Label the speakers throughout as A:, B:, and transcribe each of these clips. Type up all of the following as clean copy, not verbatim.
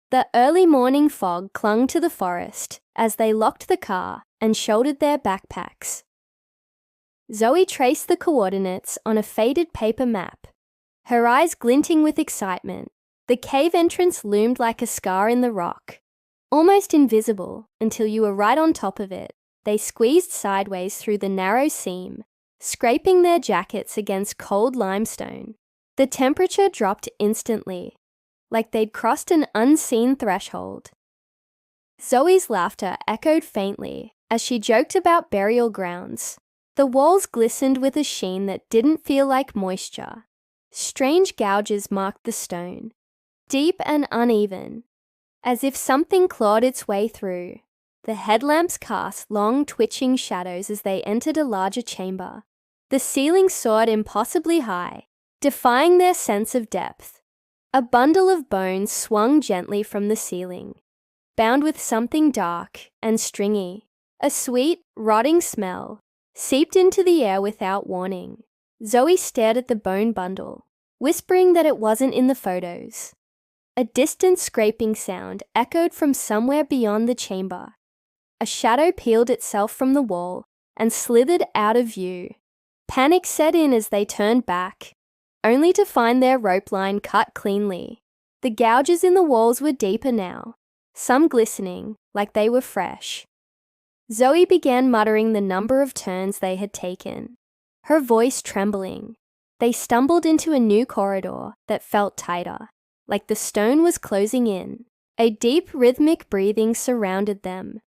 A: The early morning fog clung to the forest as they locked the car and shouldered their backpacks. Zoe traced the coordinates on a faded paper map, her eyes glinting with excitement. The cave entrance loomed like a scar in the rock, almost invisible until you were right on top of it. They squeezed sideways through the narrow seam, scraping their jackets against cold limestone. The temperature dropped instantly, like they'd crossed an unseen threshold. Zoe's laughter echoed faintly as she joked about burial grounds. The walls glistened with a sheen that didn't feel like moisture. Strange gouges marked the stone, deep and uneven, as if something clawed its way through. The headlamps cast long twitching shadows as they entered a larger chamber. The ceiling soared impossibly high, defying their sense of depth. A bundle of bones swung gently from the ceiling, bound with something dark and stringy. A sweet, rotting smell seeped into the air without warning. Zoe stared at the bone bundle, whispering that it wasn't in the photos. A distant scraping sound echoed from somewhere beyond the chamber. A shadow peeled itself from the wall and slithered out of view. Panic set in as they turned back, only to find their rope line cut cleanly. The gouges in the walls were deeper now, some glistening like they were fresh. Zoe began muttering the number of turns they had taken, her voice trembling. They stumbled into a new corridor that felt tighter, like the stone was closing in. A deep, rhythmic breathing surrounded them,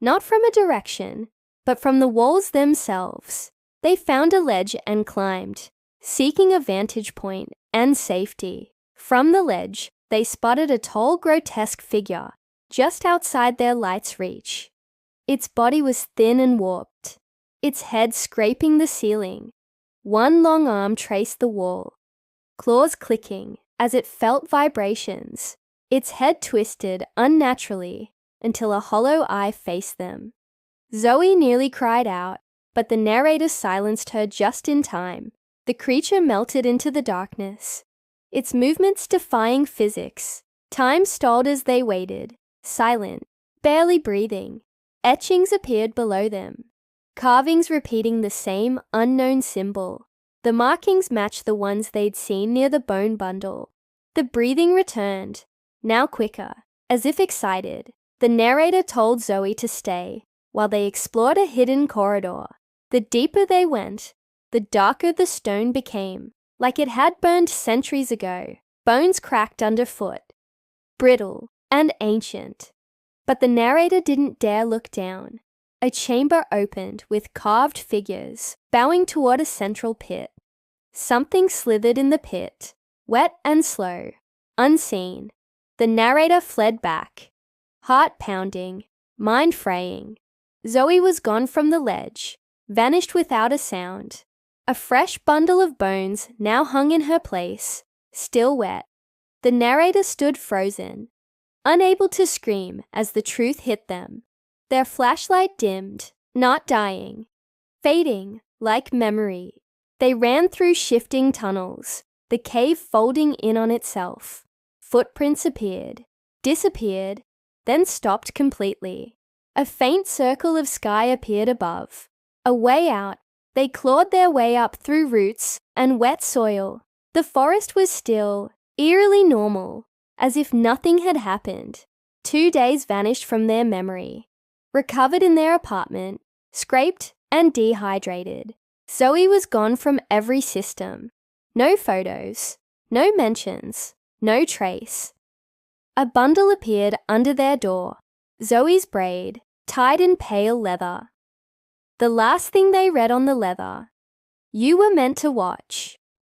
A: not from a direction, but from the walls themselves. They found a ledge and climbed, seeking a vantage point and safety. From the ledge, they spotted a tall, grotesque figure just outside their light's reach. Its body was thin and warped, its head scraping the ceiling. One long arm traced the wall, claws clicking as it felt vibrations. Its head twisted unnaturally until a hollow eye faced them. Zoe nearly cried out, but the narrator silenced her just in time. The creature melted into the darkness, its movements defying physics. Time stalled as they waited, silent, barely breathing. Etchings appeared below them, carvings repeating the same unknown symbol. The markings matched the ones they'd seen near the bone bundle. The breathing returned, now quicker, as if excited. The narrator told Zoe to stay while they explored a hidden corridor. The deeper they went, the darker the stone became, like it had burned centuries ago. Bones cracked underfoot, brittle and ancient. But the narrator didn't dare look down. A chamber opened with carved figures bowing toward a central pit. Something slithered in the pit, wet and slow, unseen. The narrator fled back, heart pounding, mind fraying. Zoe was gone from the ledge, vanished without a sound. A fresh bundle of bones now hung in her place, still wet. The narrator stood frozen, unable to scream as the truth hit them. Their flashlight dimmed, not dying, fading like memory. They ran through shifting tunnels, the cave folding in on itself. Footprints appeared, disappeared, then stopped completely. A faint circle of sky appeared above. A way out. They clawed their way up through roots and wet soil. The forest was still, eerily normal, as if nothing had happened. 2 days vanished from their memory. Recovered in their apartment, scraped and dehydrated. Zoe was gone from every system. No photos, no mentions, no trace. A bundle appeared under their door, Zoe's braid, tied in pale leather. The last thing they read on the leather: "You were meant to watch."